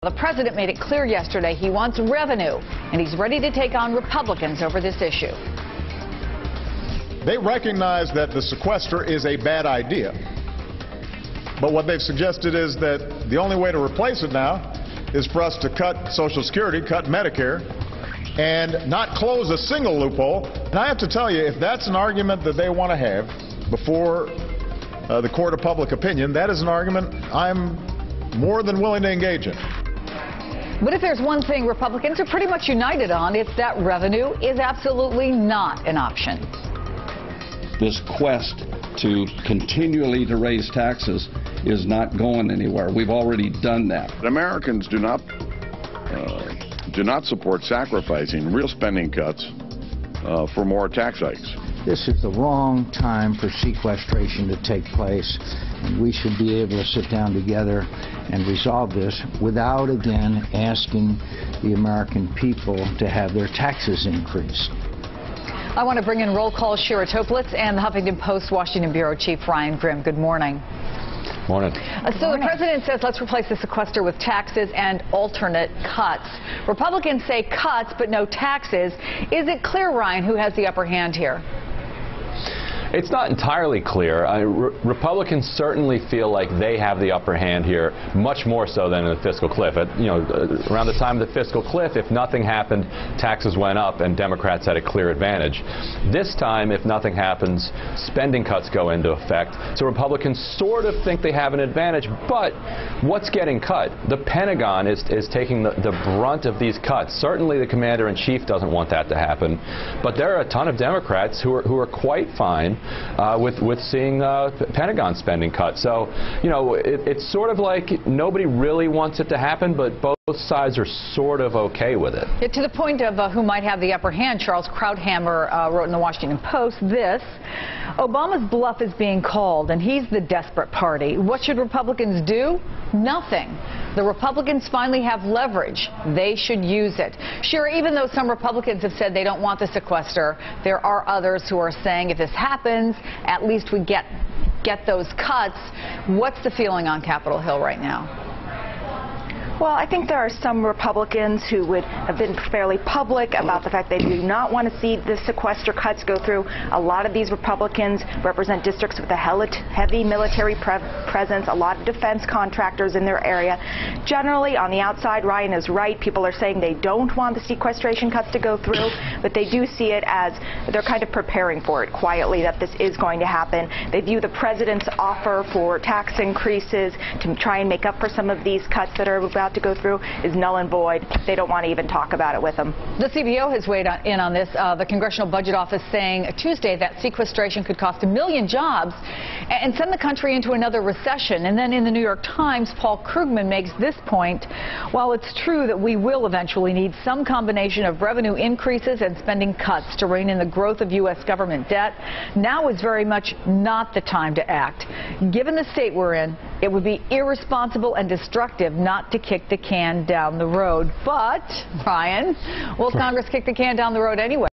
The president made it clear yesterday he wants revenue, and he's ready to take on Republicans over this issue. They recognize that the sequester is a bad idea. But what they've suggested is that the only way to replace it now is for us to cut Social Security, cut Medicare, and not close a single loophole. And I have to tell you, if that's an argument that they want to have before the court of public opinion, that is an argument I'm more than willing to engage in. But if there's one thing Republicans are pretty much united on, it's that revenue is absolutely not an option. This quest to continually to raise taxes is not going anywhere. We've already done that. Americans do not support sacrificing real spending cuts for more tax hikes. This is the wrong time for sequestration to take place, and we should be able to sit down together and resolve this without again asking the American people to have their taxes increased. I want to bring in roll call Shira Toeplitz and the Huffington Post Washington Bureau Chief Ryan Grim. Good morning. Morning. So the president says let's replace the sequester with taxes and alternate cuts. Republicans say cuts but no taxes. Is it clear, Ryan, who has the upper hand here? It's not entirely clear. Republicans certainly feel like they have the upper hand here, much more so than in the fiscal cliff. Around the time of the fiscal cliff, if nothing happened, taxes went up and Democrats had a clear advantage. This time, if nothing happens, spending cuts go into effect. So Republicans sort of think they have an advantage, but what's getting cut? The Pentagon is taking the brunt of these cuts. Certainly the commander-in-chief doesn't want that to happen, but there are a ton of Democrats who are quite fine with seeing Pentagon spending cut. So, it's sort of like nobody really wants it to happen, but both sides are sort of okay with it. To the point of who might have the upper hand, Charles Krauthammer wrote in the Washington Post this: Obama's bluff is being called, and he's the desperate party. What should Republicans do? Nothing. The Republicans finally have leverage. They should use it. Sure, even though some Republicans have said they don't want the sequester, there are others who are saying if this happens, at least we get those cuts. What's the feeling on Capitol Hill right now? Well, I think there are some Republicans who would have been fairly public about the fact they do not want to see the sequester cuts go through. A lot of these Republicans represent districts with a heavy military presence, a lot of defense contractors in their area. Generally, on the outside, Ryan is right. People are saying they don't want the sequestration cuts to go through, but they do see it as they're kind of preparing for it quietly, that this is going to happen. They view the president's offer for tax increases to try and make up for some of these cuts that are about to go through is null and void. They don't want to even talk about it with them. The CBO has weighed in on this. The Congressional Budget Office saying Tuesday that sequestration could cost 1 million jobs and send the country into another recession. And then in the New York Times, Paul Krugman makes this point: while it's true that we will eventually need some combination of revenue increases and spending cuts to rein in the growth of U.S. government debt, now is very much not the time to act. Given the state we're in, it would be irresponsible and destructive not to kick the can down the road. But, Ryan, will Congress kick the can down the road anyway?